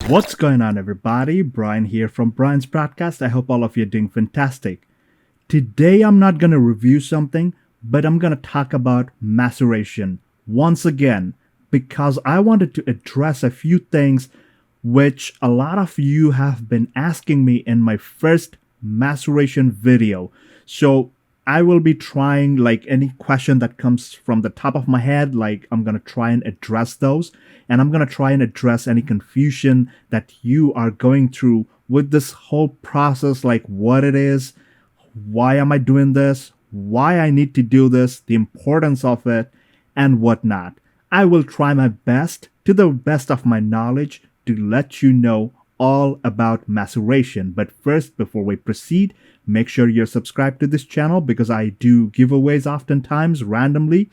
What's going on, everybody? Brian here from Brian's Podcast. I hope all of you are doing fantastic. Today, I'm not going to review something, but I'm going to talk about maceration once again because I wanted to address a few things which a lot of you have been asking me in my first maceration video. So I will be trying, like, any question that comes from the top of my head, like I'm going to try and address those, and I'm going to try and address any confusion that you are going through with this whole process, like what it is, why am I doing this, why I need to do this, the importance of it, and whatnot. I will try my best, to the best of my knowledge, to let you know all about maceration. But first, before we proceed, make sure you're subscribed to this channel because I do giveaways oftentimes randomly.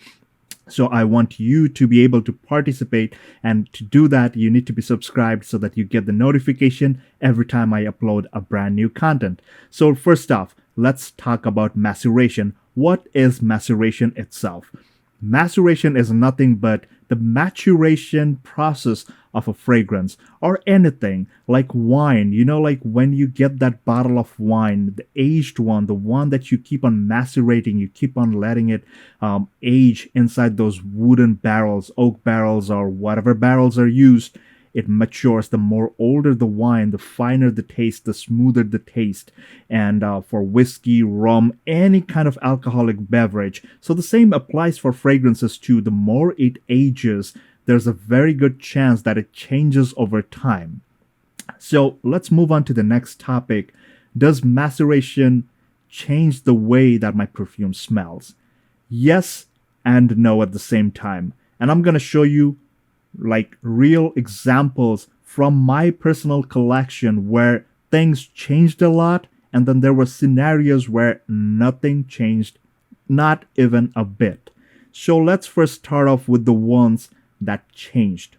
So I want you to be able to participate, and to do that, you need to be subscribed so that you get the notification every time I upload a brand new content. So first off, let's talk about maceration. What is maceration itself? Maceration is nothing but the maturation process of a fragrance or anything like wine. You know, like when you get that bottle of wine, the aged one, the one that you keep on macerating, you keep on letting it age inside those wooden barrels, oak barrels, or whatever barrels are used. It matures. The more older the wine, the finer the taste, the smoother the taste. And for whiskey, rum, any kind of alcoholic beverage. So the same applies for fragrances too. The more it ages, there's a very good chance that it changes over time. So let's move on to the next topic. Does maceration change the way that my perfume smells? Yes and no at the same time. And I'm going to show you like real examples from my personal collection where things changed a lot, and then there were scenarios where nothing changed, not even a bit. So let's first start off with the ones that changed.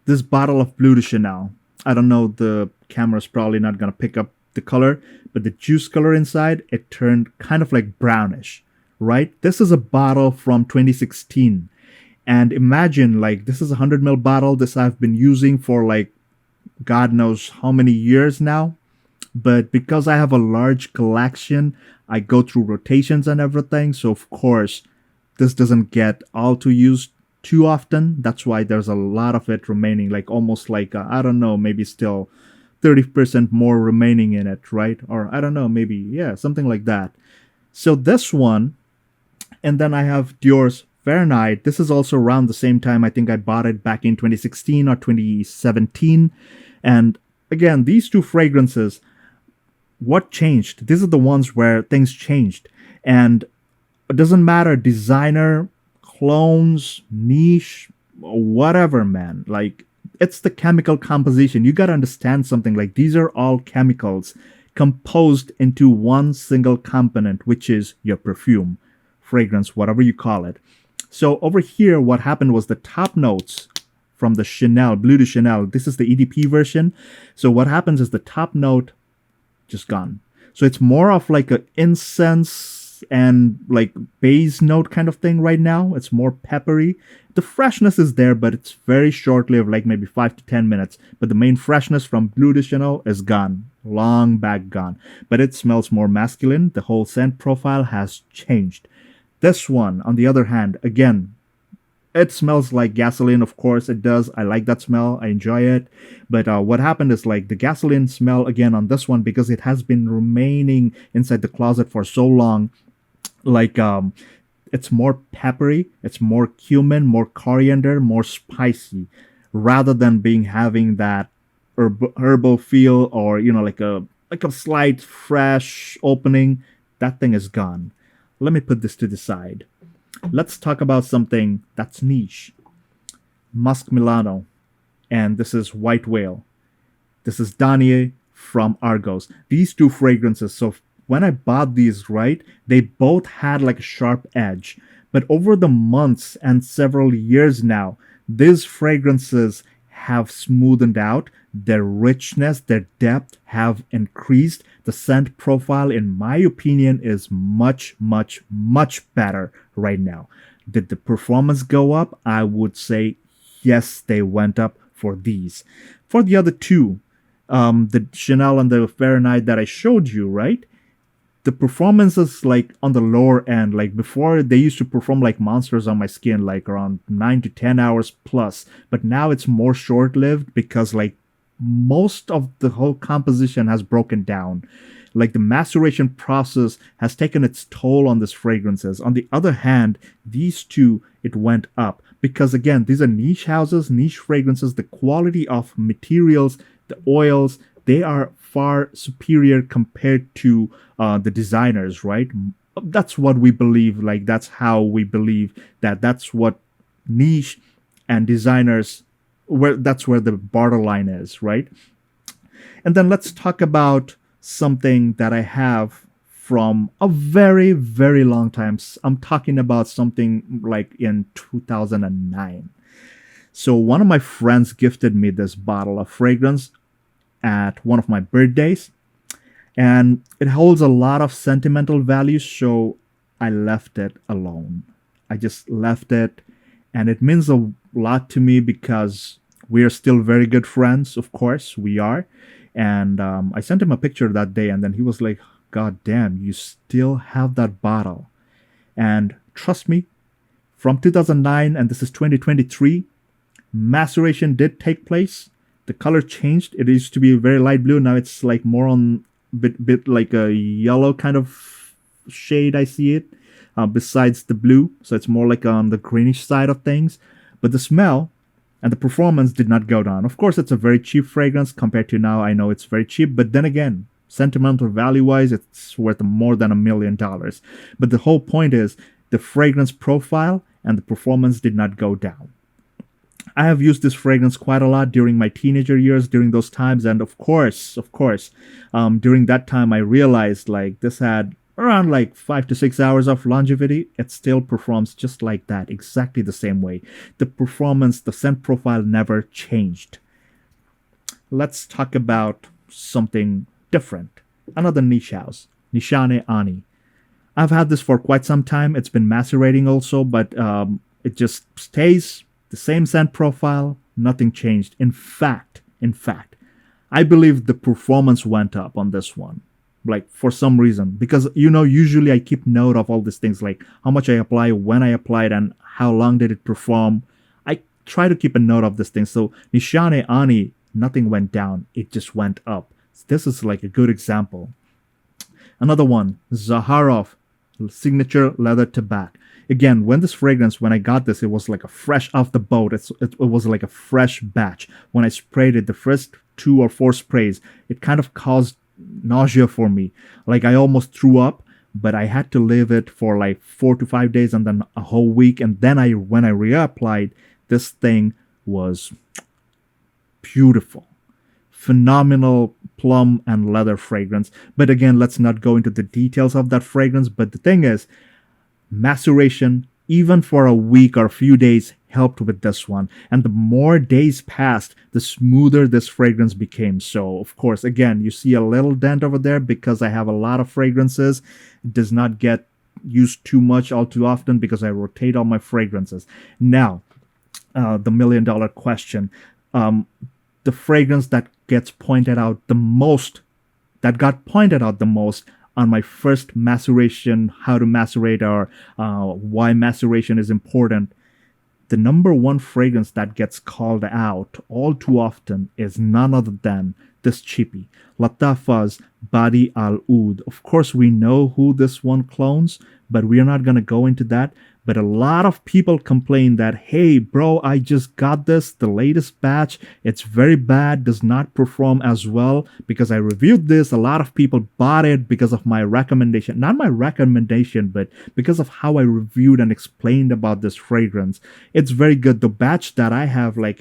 This bottle of Bleu de Chanel. I don't know, the camera's probably not going to pick up the color, but the juice color inside, it turned kind of like brownish, right? This is a bottle from 2016. And imagine, like, this is a 100 ml bottle. This I've been using for like God knows how many years now. But because I have a large collection, I go through rotations and everything. So of course, this doesn't get all too used too often. That's why there's a lot of it remaining, like almost like, I don't know, maybe still 30% more remaining in it, right? Or I don't know, maybe, yeah, something like that. So this one, and then I have Dior's Fahrenheit. This is also around the same time. I think I bought it back in 2016 or 2017. And again, these two fragrances, what changed? These are the ones where things changed. And it doesn't matter, designer, clones, niche, whatever, man. Like, it's the chemical composition. You got to understand something. Like, these are all chemicals composed into one single component, which is your perfume, fragrance, whatever you call it. So over here, what happened was the top notes from the Chanel, Bleu de Chanel. This is the EDP version. So what happens is the top note just gone. So it's more of like an incense and like base note kind of thing right now. It's more peppery. The freshness is there, but it's very short-lived, like maybe 5 to 10 minutes. But the main freshness from Bleu de Chanel is gone. Long back gone. But it smells more masculine. The whole scent profile has changed. This one, on the other hand, again, it smells like gasoline. Of course it does. I like that smell. I enjoy it. But what happened is, like, the gasoline smell again on this one, because it has been remaining inside the closet for so long, like, it's more peppery, it's more cumin, more coriander, more spicy, rather than having that herbal feel, or, you know, like a slight fresh opening. That thing is gone. Let me put this to the side. Let's talk about something that's niche. Musk Milano. And this is White Whale. This is Danier from Argos. These two fragrances. So when I bought these, right, they both had like a sharp edge. But over the months and several years now, these fragrances have smoothened out. Their richness, their depth have increased. The scent profile, in my opinion, is much, much, much better right now. Did the performance go up? I would say yes, they went up for these. For the other two, the Chanel and the Fahrenheit that I showed you, right? The performance is like on the lower end. Like before, they used to perform like monsters on my skin, like around 9 to 10 hours plus. But now it's more short lived because like most of the whole composition has broken down. Like the maceration process has taken its toll on these fragrances. On the other hand, these two, it went up because again, these are niche houses, niche fragrances. The quality of materials, the oils, they are far superior compared to the designers, right? That's what we believe. Like that's how we believe that that's what niche and designers, where that's where the borderline is, right? And then let's talk about something that I have from a very, very long time. I'm talking about something like in 2009. So one of my friends gifted me this bottle of fragrance at one of my birthdays, and it holds a lot of sentimental value, so I left it alone. I just left it, and it means a lot to me because we are still very good friends. Of course, we are. And I sent him a picture that day, and then he was like, God damn, you still have that bottle. And trust me, from 2009, and this is 2023, maceration did take place. The color changed. It used to be very light blue. Now it's like more on bit like a yellow kind of shade. I see it besides the blue. So it's more like on the greenish side of things. But the smell and the performance did not go down. Of course, it's a very cheap fragrance compared to now. I know it's very cheap, but then again, sentimental value-wise, it's worth more than $1 million. But the whole point is the fragrance profile and the performance did not go down. I have used this fragrance quite a lot during my teenager years, during those times, and of course, during that time, I realized like this had around like 5 to 6 hours of longevity. It still performs just like that, exactly the same way. The performance, the scent profile never changed. Let's talk about something different. Another niche house, Nishane Ani. I've had this for quite some time. It's been macerating also, but it just stays the same scent profile. Nothing changed. In fact, I believe the performance went up on this one. Like for some reason, because usually I keep note of all these things, like how much I apply, when I applied, and how long did it perform. I try to keep a note of these things. So Nishane Ani, nothing went down, it just went up. This is like a good example. Another one, Zaharov Signature Leather Tobacco. Again, when I got this, it was like a fresh off the boat. It was like a fresh batch. When I sprayed it, the first 2 or 4 sprays, it kind of caused nausea for me. Like I almost threw up, but I had to leave it for like 4 to 5 days and then a whole week. And then when I reapplied, this thing was beautiful. Phenomenal plum and leather fragrance. But again, let's not go into the details of that fragrance. But the thing is, maceration, even for a week or a few days, helped with this one. And the more days passed, the smoother this fragrance became. So, of course, again, you see a little dent over there because I have a lot of fragrances. It does not get used too much all too often because I rotate all my fragrances. Now, the $1 million question. The fragrance that gets pointed out the most, that got pointed out the most on my first maceration, how to macerate, or why maceration is important, the number one fragrance that gets called out all too often is none other than this chippy, Latafa's Badi Al Oud. Of course, we know who this one clones, but we are not going to go into that. But a lot of people complain that, hey, bro, I just got this, the latest batch. It's very bad, does not perform as well. Because I reviewed this, a lot of people bought it because of my recommendation. Not my recommendation, but because of how I reviewed and explained about this fragrance. It's very good. The batch that I have, like,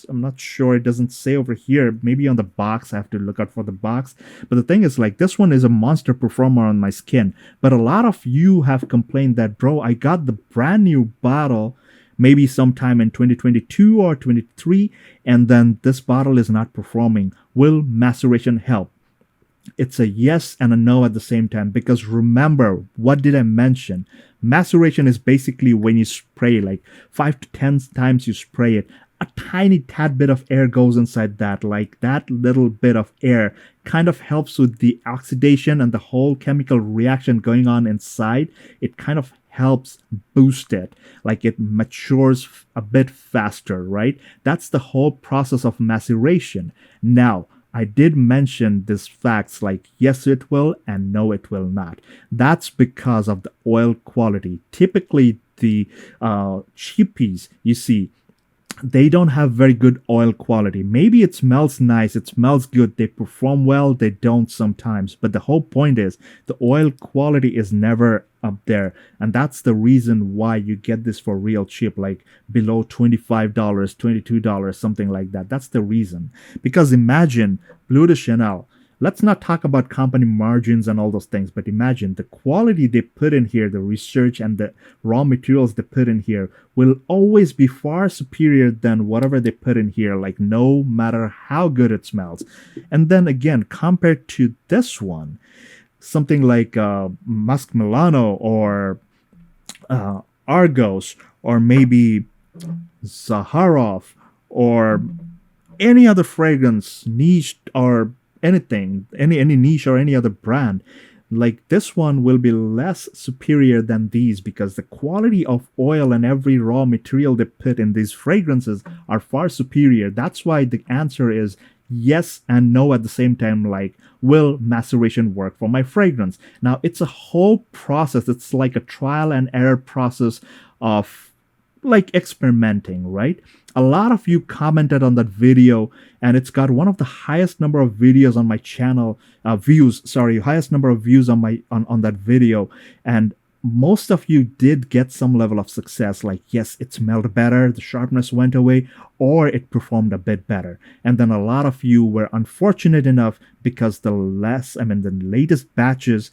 I'm not sure, it doesn't say over here. Maybe on the box, I have to look out for the box. But the thing is, like, this one is a monster performer on my skin. But a lot of you have complained that, bro, I got the brand new bottle maybe sometime in 2022 or 23, and then this bottle is not performing. Will maceration help? It's a yes and a no at the same time, because remember, what did I mention? Maceration is basically when you spray, like 5 to 10 times you spray it. a tiny tad bit of air goes inside that. Like that little bit of air kind of helps with the oxidation and the whole chemical reaction going on inside. It kind of helps boost it, like it matures a bit faster, right? That's the whole process of maceration. Now, I did mention these facts like yes, it will, and no, it will not. That's because of the oil quality. Typically, the cheapies, you see, they don't have very good oil quality. Maybe it smells nice, it smells good, they perform well, they don't sometimes. But the whole point is the oil quality is never up there. And that's the reason why you get this for real cheap, like below $25, $22, something like that. That's the reason. Because imagine Bleu de Chanel. Let's not talk about company margins and all those things, but imagine the quality they put in here, the research and the raw materials they put in here will always be far superior than whatever they put in here, like no matter how good it smells. And then again, compared to this one, something like Musk Milano or Argos or maybe Zaharov or any other fragrance niche or anything, any niche or any other brand, like this one will be less superior than these because the quality of oil and every raw material they put in these fragrances are far superior. That's why the answer is yes and no at the same time. Like, will maceration work for my fragrance? Now, it's a whole process. It's like a trial and error process of like experimenting, right? A lot of you commented on that video, and it's got one of the highest number of videos on my channel, highest number of views on my on that video. And most of you did get some level of success, like yes, it smelled better, the sharpness went away, or it performed a bit better. And then a lot of you were unfortunate enough because the latest batches,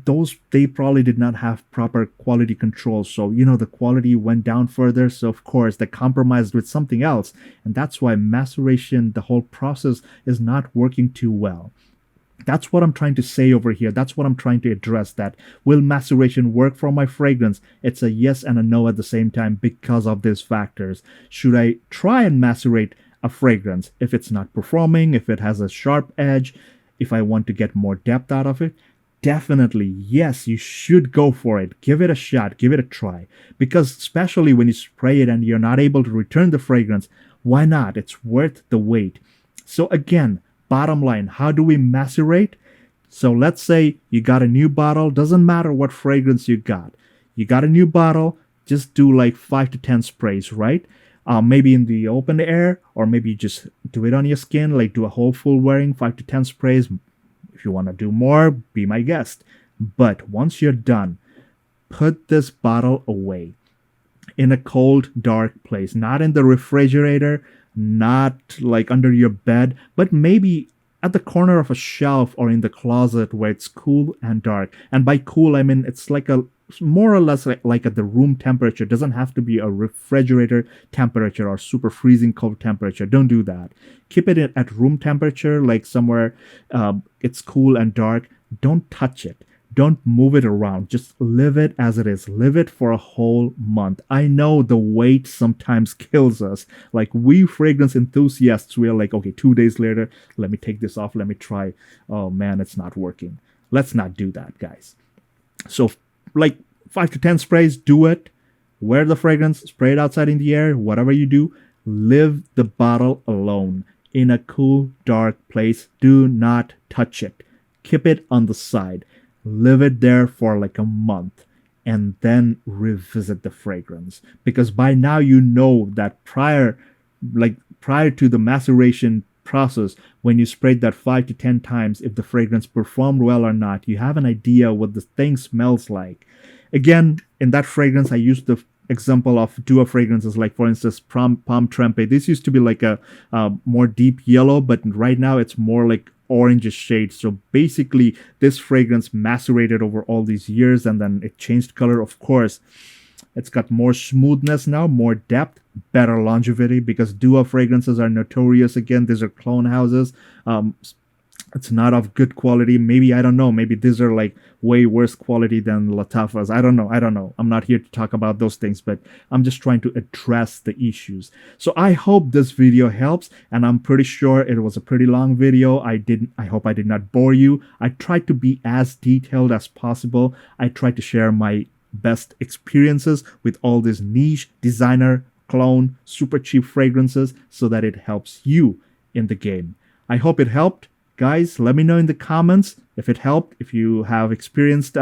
those, they probably did not have proper quality control, so the quality went down further, so of course they compromised with something else, and that's why maceration, the whole process, is not working too well. That's what I'm trying to say over here. That's what I'm trying to address. That will maceration work for my fragrance? It's a yes and a no at the same time because of these factors. Should I try and macerate a fragrance if it's not performing, if it has a sharp edge, if I want to get more depth out of it? Definitely, yes, you should go for it. Give it a shot, give it a try. Because especially when you spray it and you're not able to return the fragrance, why not? It's worth the wait. So again, bottom line, how do we macerate? So let's say you got a new bottle, doesn't matter what fragrance you got. You got a new bottle, just do like 5 to 10 sprays, right? Maybe in the open air, or maybe you just do it on your skin, like do a whole full wearing, 5 to 10 sprays. If you want to do more, be my guest. But once you're done, put this bottle away in a cold, dark place. Not in the refrigerator, not like under your bed, but maybe at the corner of a shelf or in the closet where it's cool and dark. And by cool, I mean it's like a more or less like at the room temperature. It doesn't have to be a refrigerator temperature or super freezing cold temperature. Don't do that. Keep it at room temperature, like somewhere it's cool and dark. Don't touch it. Don't move it around. Just leave it as it is. Leave it for a whole month. I know the wait sometimes kills us. Like we fragrance enthusiasts, we are like, okay, 2 days later, let me take this off. Let me try. Oh man, it's not working. Let's not do that, guys. So like 5 to 10 sprays, do it. Wear the fragrance, spray it outside in the air, whatever you do. Leave the bottle alone in a cool, dark place. Do not touch it. Keep it on the side. Leave it there for like a month and then revisit the fragrance. Because by now you know that prior to the maceration process, when you sprayed that 5 to 10 times, if the fragrance performed well or not, you have an idea what the thing smells like. Again, in that fragrance, I used the example of duo fragrances, like for instance, Palm Trempe. This used to be like a more deep yellow, but right now it's more like orange shade. So basically, this fragrance macerated over all these years, and then it changed color. Of course, it's got more smoothness now, more depth, better longevity, because duo fragrances are notorious. Again, these are clone houses. it's not of good quality. Maybe, I don't know, maybe these are like way worse quality than Latafas. I don't know. I'm not here to talk about those things, but I'm just trying to address the issues. So I hope this video helps, and I'm pretty sure it was a pretty long video. I hope I did not bore you. I tried to be as detailed as possible. I tried to share my best experiences with all these niche designer clone super cheap fragrances so that it helps you in the game. I hope it helped. Guys, let me know in the comments if it helped, if you have experienced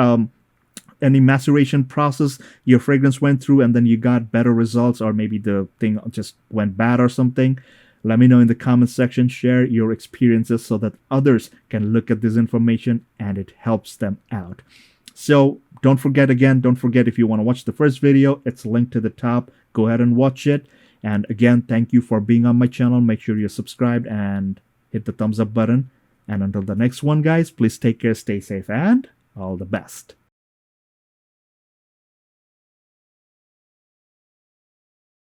any maceration process your fragrance went through and then you got better results, or maybe the thing just went bad or something. Let me know in the comments section. Share your experiences so that others can look at this information and it helps them out. So don't forget if you want to watch the first video, it's linked to the top. Go ahead and watch it. And again, thank you for being on my channel. Make sure you're subscribed and hit the thumbs up button. And until the next one, guys, please take care, stay safe, and all the best.